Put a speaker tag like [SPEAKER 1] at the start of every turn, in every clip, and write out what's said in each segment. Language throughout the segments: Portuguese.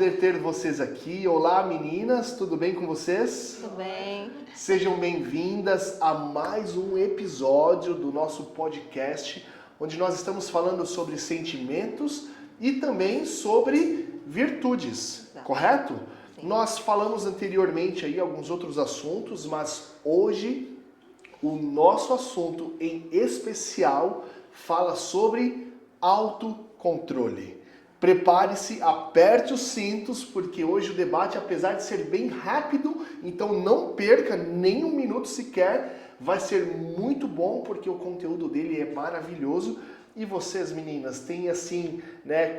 [SPEAKER 1] poder ter vocês aqui. Olá, meninas, tudo bem com vocês?
[SPEAKER 2] Tudo bem.
[SPEAKER 1] Sejam bem-vindas a mais um episódio do nosso podcast, onde nós estamos falando sobre sentimentos e também sobre virtudes, correto?
[SPEAKER 2] Sim.
[SPEAKER 1] Nós falamos anteriormente aí alguns outros assuntos, mas hoje o nosso assunto em especial fala sobre autocontrole. Prepare-se, aperte os cintos, porque hoje o debate, apesar de ser bem rápido, então não perca nem um minuto sequer, vai ser muito bom, porque o conteúdo dele é maravilhoso. E vocês, meninas, têm assim,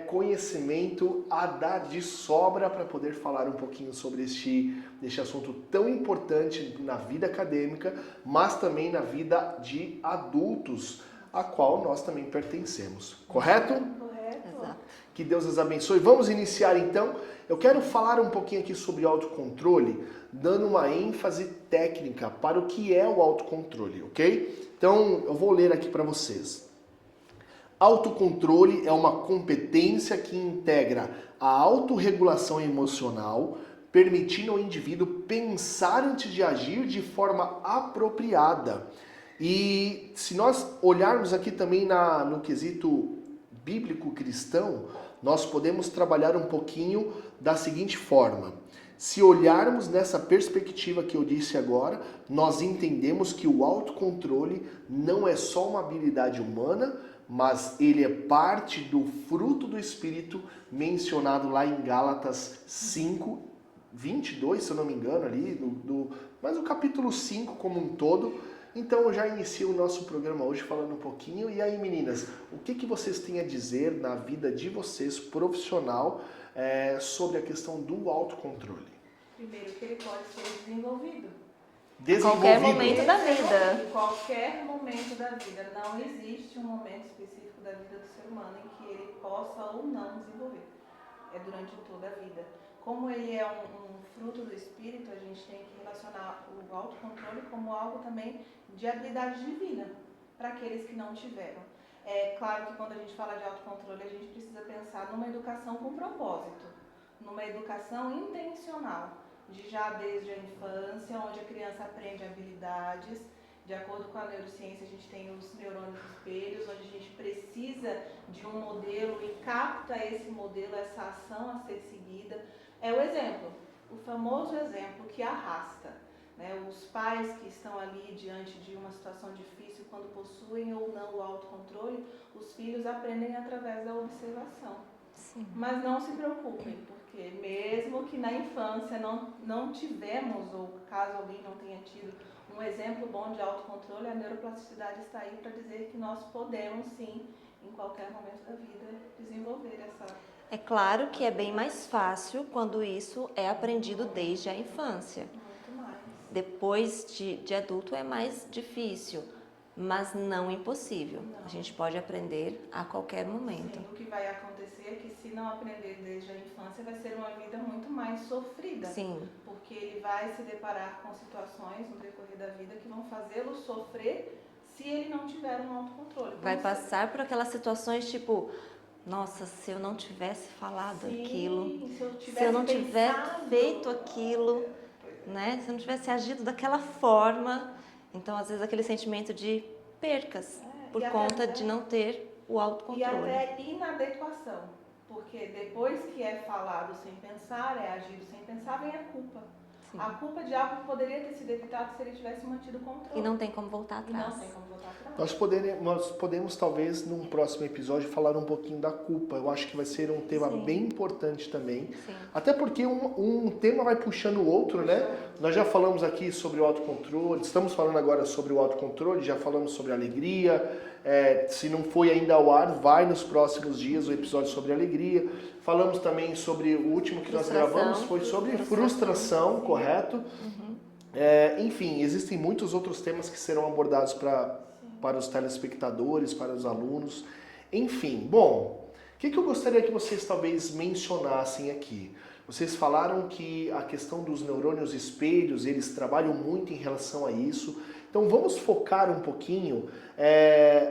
[SPEAKER 1] conhecimento a dar de sobra para poder falar um pouquinho sobre este assunto tão importante na vida acadêmica, mas também na vida de adultos, a qual nós também pertencemos. Correto?
[SPEAKER 2] Exato.
[SPEAKER 1] Que Deus os abençoe. Vamos iniciar então. Eu quero falar um pouquinho aqui sobre autocontrole, dando uma ênfase técnica para o que é o autocontrole, ok? Então, eu vou ler aqui para vocês. Autocontrole é uma competência que integra a autorregulação emocional, permitindo ao indivíduo pensar antes de agir de forma apropriada. E se nós olharmos aqui também no quesito bíblico cristão, nós podemos trabalhar um pouquinho da seguinte forma. Se olharmos nessa perspectiva que eu disse agora, nós entendemos que o autocontrole não é só uma habilidade humana, mas ele é parte do fruto do Espírito mencionado lá em Gálatas 5, 22, se eu não me engano, ali, mas o capítulo 5 como um todo. Então eu já inicio o nosso programa hoje falando um pouquinho. E aí, meninas, o que vocês têm a dizer na vida de vocês, profissional, sobre a questão do autocontrole?
[SPEAKER 3] Primeiro, que ele pode ser desenvolvido.
[SPEAKER 2] Qualquer momento da vida.
[SPEAKER 3] Em qualquer momento da vida. Não existe um momento específico da vida do ser humano em que ele possa ou não desenvolver. É durante toda a vida. Como ele é um fruto do Espírito, a gente tem que relacionar o autocontrole como algo também de habilidade divina, para aqueles que não tiveram. É claro que quando a gente fala de autocontrole, a gente precisa pensar numa educação com propósito, numa educação intencional, já desde a infância, onde a criança aprende habilidades. De acordo com a neurociência, a gente tem os neurônios espelhos, onde a gente precisa de um modelo e capta esse modelo, essa ação a ser seguida. É o exemplo, o famoso exemplo que arrasta. Os pais que estão ali diante de uma situação difícil, quando possuem ou não o autocontrole, os filhos aprendem através da observação.
[SPEAKER 2] Sim.
[SPEAKER 3] Mas não se preocupem, porque mesmo que na infância não tivemos, ou caso alguém não tenha tido, um exemplo bom de autocontrole, a neuroplasticidade está aí para dizer que nós podemos sim, em qualquer momento da vida, desenvolver essa...
[SPEAKER 2] É claro que é bem mais fácil quando isso é aprendido desde a infância.
[SPEAKER 3] Muito mais.
[SPEAKER 2] Depois de adulto é mais difícil, mas não impossível.
[SPEAKER 3] Não.
[SPEAKER 2] A gente pode aprender a qualquer momento.
[SPEAKER 3] Sim, o que vai acontecer é que se não aprender desde a infância, vai ser uma vida muito mais sofrida.
[SPEAKER 2] Sim.
[SPEAKER 3] Porque ele vai se deparar com situações no decorrer da vida que vão fazê-lo sofrer se ele não tiver um autocontrole.
[SPEAKER 2] Vai passar por aquelas situações tipo... Nossa, se eu não tivesse falado aquilo, se eu não tivesse feito aquilo, se eu não tivesse agido daquela forma, então às vezes aquele sentimento de percas por conta de não ter o autocontrole.
[SPEAKER 3] E até inadequação, porque depois que é falado sem pensar, é agido sem pensar, vem a culpa.
[SPEAKER 2] Sim.
[SPEAKER 3] A culpa de algo que poderia ter sido evitado se ele tivesse mantido o controle.
[SPEAKER 2] E não tem como voltar atrás.
[SPEAKER 1] Nós podemos talvez num próximo episódio falar um pouquinho da culpa. Eu acho que vai ser um tema bem importante também.
[SPEAKER 2] Sim.
[SPEAKER 1] Até porque um tema vai puxando o outro, né? Nós já falamos aqui sobre o autocontrole, estamos falando agora sobre o autocontrole, já falamos sobre alegria. Se não foi ainda ao ar, vai nos próximos dias o episódio sobre alegria. Falamos também sobre o último que nós gravamos, foi sobre frustração, correto?
[SPEAKER 2] Uhum.
[SPEAKER 1] Enfim, existem muitos outros temas que serão abordados para os telespectadores, para os alunos. Enfim, bom, o que eu gostaria que vocês talvez mencionassem aqui? Vocês falaram que a questão dos neurônios espelhos, eles trabalham muito em relação a isso. Então vamos focar um pouquinho,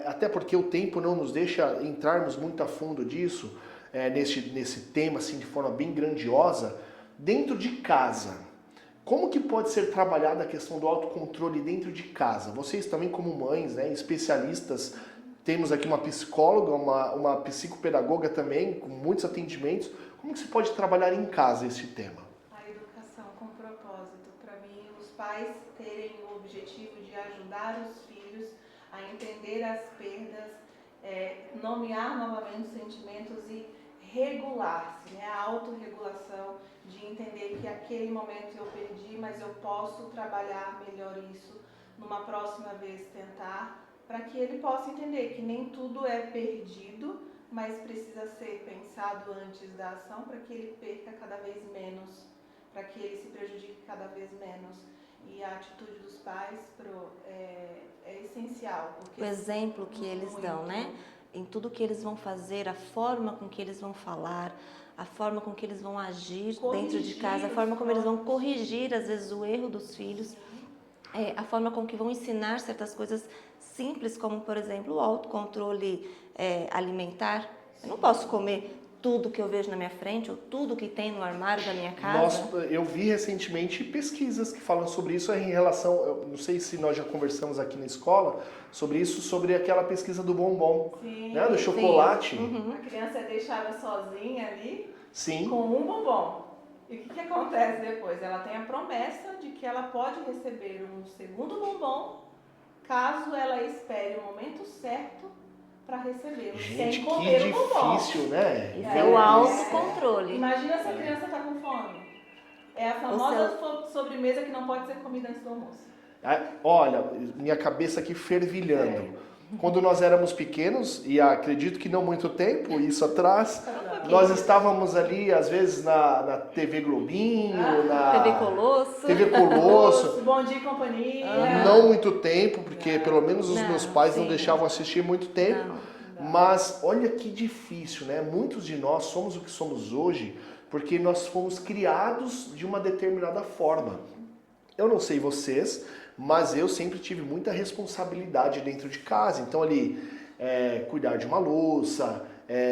[SPEAKER 1] até porque o tempo não nos deixa entrarmos muito a fundo disso. nesse tema assim, de forma bem grandiosa, dentro de casa. Como que pode ser trabalhada a questão do autocontrole dentro de casa? Vocês também como mães, né, especialistas, temos aqui uma psicóloga, uma psicopedagoga também, com muitos atendimentos. Como que se pode trabalhar em casa esse tema?
[SPEAKER 3] A educação com propósito. Para mim, os pais terem o objetivo de ajudar os filhos a entender as perdas, nomear novamente os sentimentos e regular-se, né? A autorregulação, de entender que aquele momento eu perdi, mas eu posso trabalhar melhor isso, numa próxima vez tentar, para que ele possa entender que nem tudo é perdido, mas precisa ser pensado antes da ação para que ele perca cada vez menos, para que ele se prejudique cada vez menos. E a atitude dos pais é essencial. Porque
[SPEAKER 2] o exemplo que eles dão, né? Em tudo que eles vão fazer, a forma com que eles vão falar, a forma com que eles vão agir dentro de casa, a forma como eles vão corrigir, às vezes, o erro dos filhos, a forma com que vão ensinar certas coisas simples, como, por exemplo, o autocontrole alimentar. Eu não posso comer tudo que eu vejo na minha frente, ou tudo que tem no armário da minha casa.
[SPEAKER 1] Eu vi recentemente pesquisas que falam sobre isso em relação, eu não sei se nós já conversamos aqui na escola, sobre isso, sobre aquela pesquisa do bombom,
[SPEAKER 3] sim,
[SPEAKER 1] né, do chocolate.
[SPEAKER 3] Uhum. A criança é deixada sozinha ali,
[SPEAKER 1] sim,
[SPEAKER 3] com um bombom. E o que acontece depois? Ela tem a promessa de que ela pode receber um segundo bombom, caso ela espere o momento certo para receber.
[SPEAKER 1] Gente,
[SPEAKER 3] sem
[SPEAKER 1] que
[SPEAKER 3] comer o bombom.
[SPEAKER 1] difícil, né?
[SPEAKER 2] Isso é o autocontrole.
[SPEAKER 3] Imagina se a criança está com fome. É a famosa sobremesa que não pode ser comida antes do almoço.
[SPEAKER 1] Olha, minha cabeça aqui fervilhando. Quando nós éramos pequenos, e acredito que não muito tempo, isso atrás, nós estávamos ali, às vezes, na TV Globinho, na
[SPEAKER 2] TV
[SPEAKER 1] Colosso.
[SPEAKER 3] Bom Dia e Companhia.
[SPEAKER 1] Não muito tempo, porque pelo menos os meus pais não deixavam assistir muito tempo. Mas olha que difícil, né? Muitos de nós somos o que somos hoje porque nós fomos criados de uma determinada forma. Eu não sei vocês, mas eu sempre tive muita responsabilidade dentro de casa. Então ali, cuidar de uma louça,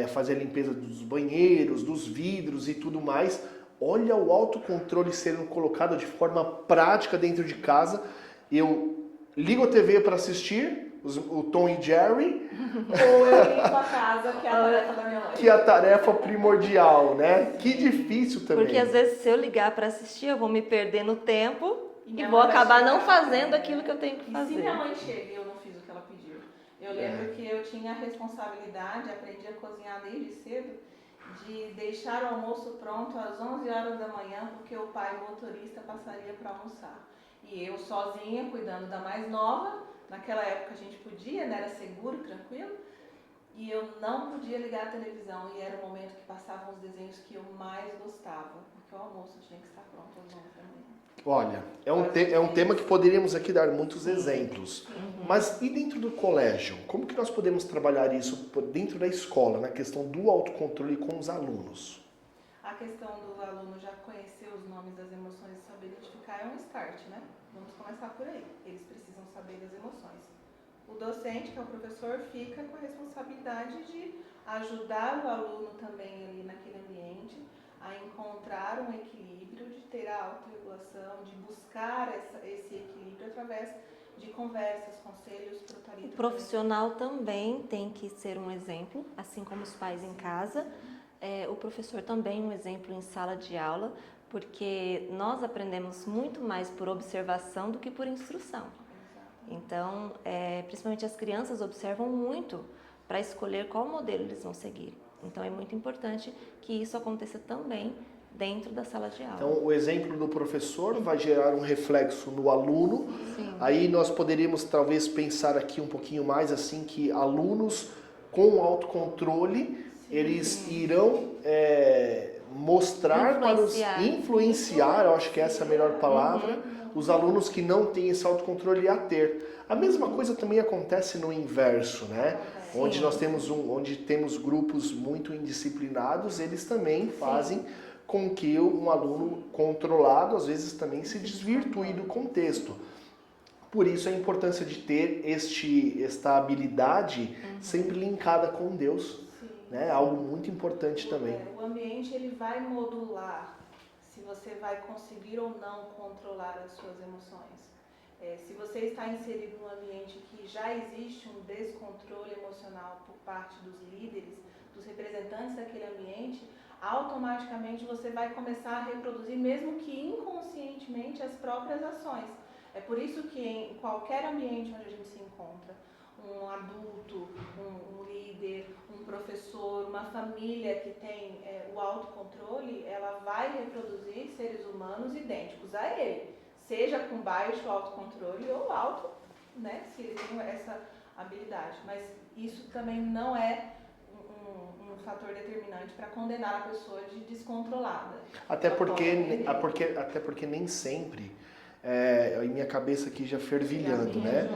[SPEAKER 1] fazer a limpeza dos banheiros, dos vidros e tudo mais. Olha o autocontrole sendo colocado de forma prática dentro de casa. Eu ligo a TV para assistir o Tom e Jerry.
[SPEAKER 3] Ou eu limpo a casa, que é a tarefa da minha mãe.
[SPEAKER 1] Que é a tarefa primordial, né? Que difícil também.
[SPEAKER 2] Porque às vezes se eu ligar para assistir, eu vou me perder no tempo e vou
[SPEAKER 3] mãe
[SPEAKER 2] acabar não fazendo aquilo que eu tenho que fazer.
[SPEAKER 3] E se minha mãe chega e eu não fiz o que ela pediu? Eu lembro que eu tinha a responsabilidade, aprendi a cozinhar desde cedo, de deixar o almoço pronto às 11 horas da manhã, porque o pai motorista passaria para almoçar. E eu sozinha, cuidando da mais nova. Naquela época a gente podia, né? Era seguro, tranquilo. E eu não podia ligar a televisão. E era o momento que passavam os desenhos que eu mais gostava. Porque o almoço tinha que estar pronto às 11 da manhã.
[SPEAKER 1] Olha, é um tema que poderíamos aqui dar muitos exemplos. Mas e dentro do colégio? Como que nós podemos trabalhar isso dentro da escola, na questão do autocontrole com os alunos?
[SPEAKER 3] A questão do aluno já conhecer os nomes das emoções e saber identificar é um start, né? Vamos começar por aí. Eles precisam saber das emoções. O docente, que é o professor, fica com a responsabilidade de ajudar o aluno também ali naquele ambiente a encontrar um equilíbrio, de ter a autorregulação, de buscar esse equilíbrio através de conversas, conselhos,
[SPEAKER 2] O profissional também tem que ser um exemplo, assim como os pais em casa. O professor também um exemplo em sala de aula, porque nós aprendemos muito mais por observação do que por instrução. Então, principalmente as crianças observam muito para escolher qual modelo eles vão seguir. Então, é muito importante que isso aconteça também dentro da sala de aula.
[SPEAKER 1] Então, o exemplo do professor vai gerar um reflexo no aluno.
[SPEAKER 2] Sim.
[SPEAKER 1] Aí nós poderíamos talvez pensar aqui um pouquinho mais assim que alunos com autocontrole, eles irão mostrar influenciar, eu acho que essa é a melhor palavra, os alunos que não têm esse autocontrole a ter. A mesma coisa também acontece no inverso, né?
[SPEAKER 2] Sim.
[SPEAKER 1] Onde temos grupos muito indisciplinados, eles também fazem com que um aluno controlado, às vezes, também se desvirtue do contexto. Por isso a importância de ter esta habilidade sempre linkada com Deus. né? Algo muito importante também.
[SPEAKER 3] O ambiente ele vai modular se você vai conseguir ou não controlar as suas emoções. Se você está inserido num ambiente que já existe um descontrole emocional por parte dos líderes, dos representantes daquele ambiente, automaticamente você vai começar a reproduzir, mesmo que inconscientemente, as próprias ações. É por isso que em qualquer ambiente onde a gente se encontra, um adulto, um líder, um professor, uma família que tem o autocontrole, ela vai reproduzir seres humanos idênticos a ele. Seja com baixo autocontrole ou alto, né, se ele tem essa habilidade. Mas isso também não é um fator determinante para condenar a pessoa de descontrolada.
[SPEAKER 1] Até porque nem sempre, em minha cabeça aqui já fervilhando, né?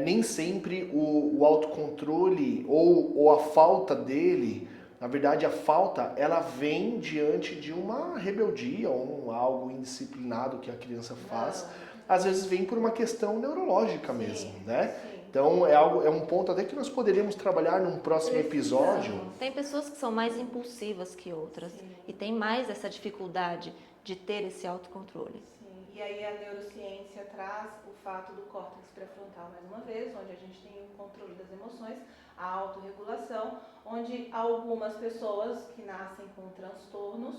[SPEAKER 1] Nem sempre o autocontrole ou a falta dele, na verdade a falta, ela vem diante de uma rebeldia ou algo indisciplinado que a criança faz. Às vezes vem por uma questão neurológica mesmo, né?
[SPEAKER 3] Sim.
[SPEAKER 1] Então é um ponto até que nós poderíamos trabalhar num próximo episódio.
[SPEAKER 2] Tem pessoas que são mais impulsivas que outras e tem mais essa dificuldade de ter esse autocontrole.
[SPEAKER 3] Sim, e aí a neurociência traz o fato do córtex pré-frontal mais uma vez, onde a gente tem o controle das emoções, a autorregulação, onde algumas pessoas que nascem com transtornos,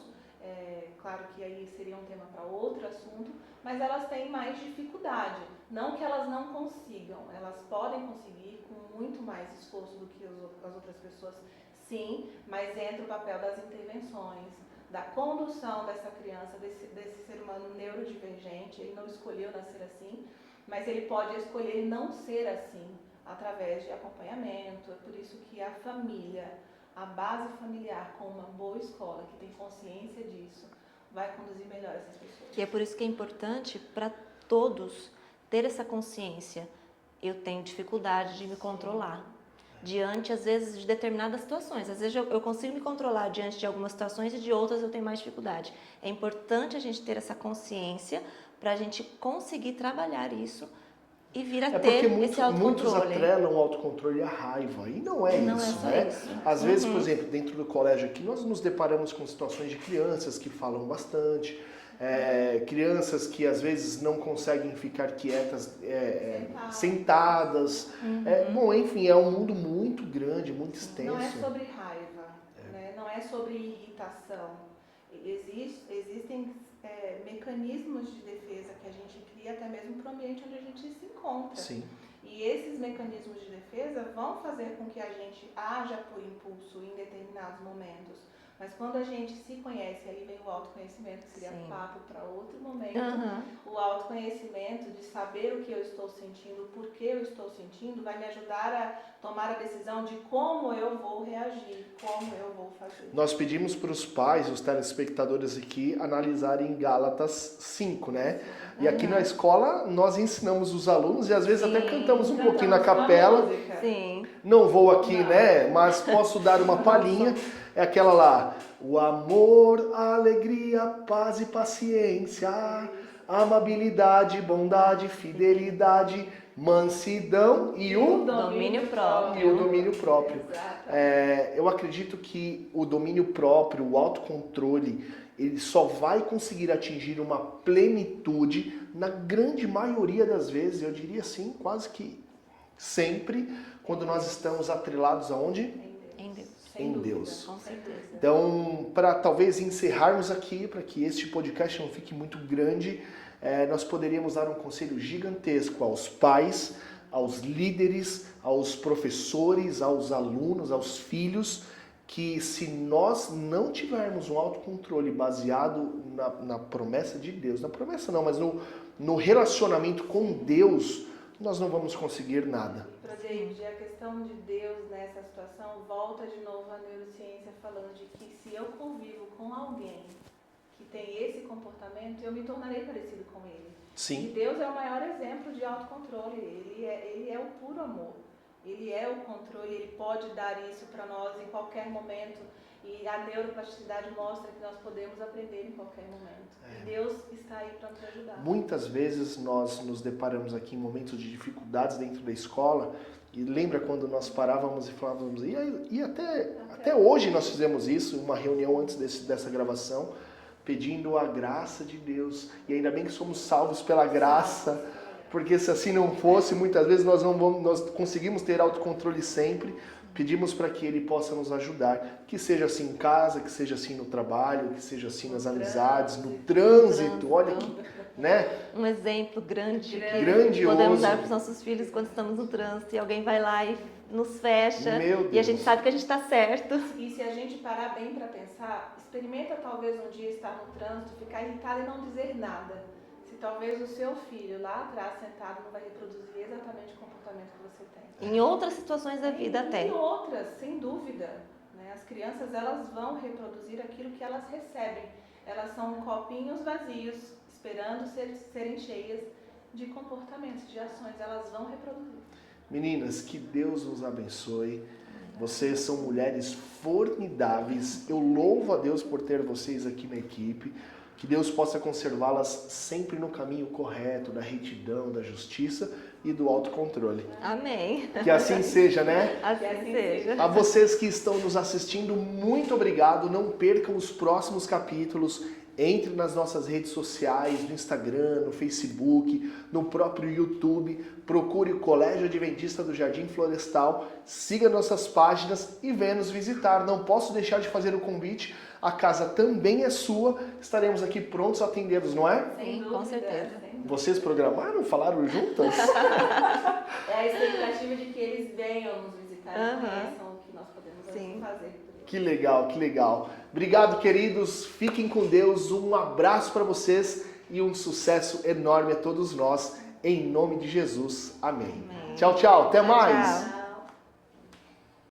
[SPEAKER 3] claro que aí seria um tema para outro assunto, mas elas têm mais dificuldade. Não que elas não consigam, elas podem conseguir com muito mais esforço do que as outras pessoas, sim, mas entra o papel das intervenções, da condução dessa criança, desse ser humano neurodivergente. Ele não escolheu nascer assim, mas ele pode escolher não ser assim, através de acompanhamento. É por isso que a família, a base familiar com uma boa escola, que tem consciência disso, vai conduzir melhor essas pessoas.
[SPEAKER 2] Que é por isso que é importante para todos ter essa consciência. Eu tenho dificuldade de me controlar diante, às vezes, de determinadas situações. Às vezes eu consigo me controlar diante de algumas situações e de outras eu tenho mais dificuldade. É importante a gente ter essa consciência para a gente conseguir trabalhar isso e vir a ter esse autocontrole.
[SPEAKER 1] Muitos atrelam o autocontrole à raiva, e não é isso, né?
[SPEAKER 2] Isso.
[SPEAKER 1] Às vezes, por exemplo, dentro do colégio aqui, nós nos deparamos com situações de crianças que falam bastante, crianças que às vezes não conseguem ficar quietas, sentadas. Bom, enfim, é um mundo muito grande, muito extenso.
[SPEAKER 3] Não é sobre raiva, né? Não é sobre irritação. Existem mecanismos de defesa que a gente cria até mesmo para o ambiente onde a gente se encontra.
[SPEAKER 1] Sim.
[SPEAKER 3] E esses mecanismos de defesa vão fazer com que a gente haja por impulso em determinados momentos. Mas quando a gente se conhece, aí vem o autoconhecimento, que seria papo para outro momento. O autoconhecimento de saber o que eu estou sentindo, por que eu estou sentindo, vai me ajudar a tomar a decisão de como eu vou reagir, como eu vou fazer.
[SPEAKER 1] Nós pedimos para os pais, os telespectadores aqui, analisarem Gálatas 5, né? E aqui na escola nós ensinamos os alunos e às vezes até cantamos um pouquinho na capela.
[SPEAKER 2] Sim.
[SPEAKER 1] Não vou aqui, né? Mas posso dar uma palhinha. É aquela lá. O amor, a alegria, paz e paciência, amabilidade, bondade, fidelidade, mansidão e o
[SPEAKER 2] domínio próprio.
[SPEAKER 1] Eu acredito que o domínio próprio, o autocontrole, ele só vai conseguir atingir uma plenitude na grande maioria das vezes, eu diria assim, quase que sempre, quando nós estamos atrelados aonde? Em Deus.
[SPEAKER 2] Com certeza.
[SPEAKER 1] Então, para talvez encerrarmos aqui, para que este podcast não fique muito grande, nós poderíamos dar um conselho gigantesco aos pais, aos líderes, aos professores, aos alunos, aos filhos, que se nós não tivermos um autocontrole baseado na promessa de Deus, na promessa não, mas no relacionamento com Deus, nós não vamos conseguir nada.
[SPEAKER 3] Para David, a questão de Deus nessa situação volta de novo à neurociência falando de que se eu convivo com alguém que tem esse comportamento, eu me tornarei parecido com ele.
[SPEAKER 1] Sim.
[SPEAKER 3] E Deus é o maior exemplo de autocontrole, ele é o puro amor. Ele é o controle, ele pode dar isso para nós em qualquer momento. E a neuroplasticidade mostra que nós podemos aprender em qualquer momento. E Deus está aí para nos ajudar.
[SPEAKER 1] Muitas vezes nós nos deparamos aqui em momentos de dificuldades dentro da escola E lembra quando nós parávamos e falávamos, e até hoje nós fizemos isso, uma reunião antes dessa gravação, pedindo a graça de Deus. E ainda bem que somos salvos pela graça, porque se assim não fosse, muitas vezes nós conseguimos ter autocontrole sempre. Pedimos para que Ele possa nos ajudar, que seja assim em casa, que seja assim no trabalho, que seja assim nas amizades, no trânsito, olha que, né?
[SPEAKER 2] Um exemplo
[SPEAKER 1] Grandioso.
[SPEAKER 2] Que podemos dar para os nossos filhos quando estamos no trânsito e alguém vai lá e nos fecha e a gente sabe que a gente está certo.
[SPEAKER 3] E se a gente parar bem para pensar, experimenta talvez um dia estar no trânsito, ficar irritado e não dizer nada. Se talvez o seu filho lá atrás sentado não vai reproduzir exatamente o comportamento que você tem.
[SPEAKER 2] Em outras situações da vida até.
[SPEAKER 3] Em outras, sem dúvida. Né? As crianças, elas vão reproduzir aquilo que elas recebem. Elas são copinhos vazios, esperando serem cheias de comportamentos, de ações. Elas vão reproduzir.
[SPEAKER 1] Meninas, que Deus nos abençoe. Vocês são mulheres formidáveis. Eu louvo a Deus por ter vocês aqui na equipe. Que Deus possa conservá-las sempre no caminho correto, da retidão, da justiça e do autocontrole.
[SPEAKER 2] Amém.
[SPEAKER 1] Que assim seja, né?
[SPEAKER 2] Assim seja.
[SPEAKER 1] A vocês que estão nos assistindo, muito obrigado. Não percam os próximos capítulos. Entre nas nossas redes sociais, no Instagram, no Facebook, no próprio YouTube. Procure o Colégio Adventista do Jardim Florestal. Siga nossas páginas e venha nos visitar. Não posso deixar de fazer o convite. A casa também é sua. Estaremos aqui prontos a atendê-los, não é?
[SPEAKER 2] Sim, com certeza.
[SPEAKER 1] Vocês programaram? Falaram juntas?
[SPEAKER 3] É a expectativa de que eles venham nos visitar e conheçam o que nós podemos fazer.
[SPEAKER 1] Que legal, que legal. Obrigado, queridos. Fiquem com Deus. Um abraço para vocês e um sucesso enorme a todos nós. Em nome de Jesus. Amém. Tchau, tchau. Até mais.
[SPEAKER 2] Tchau.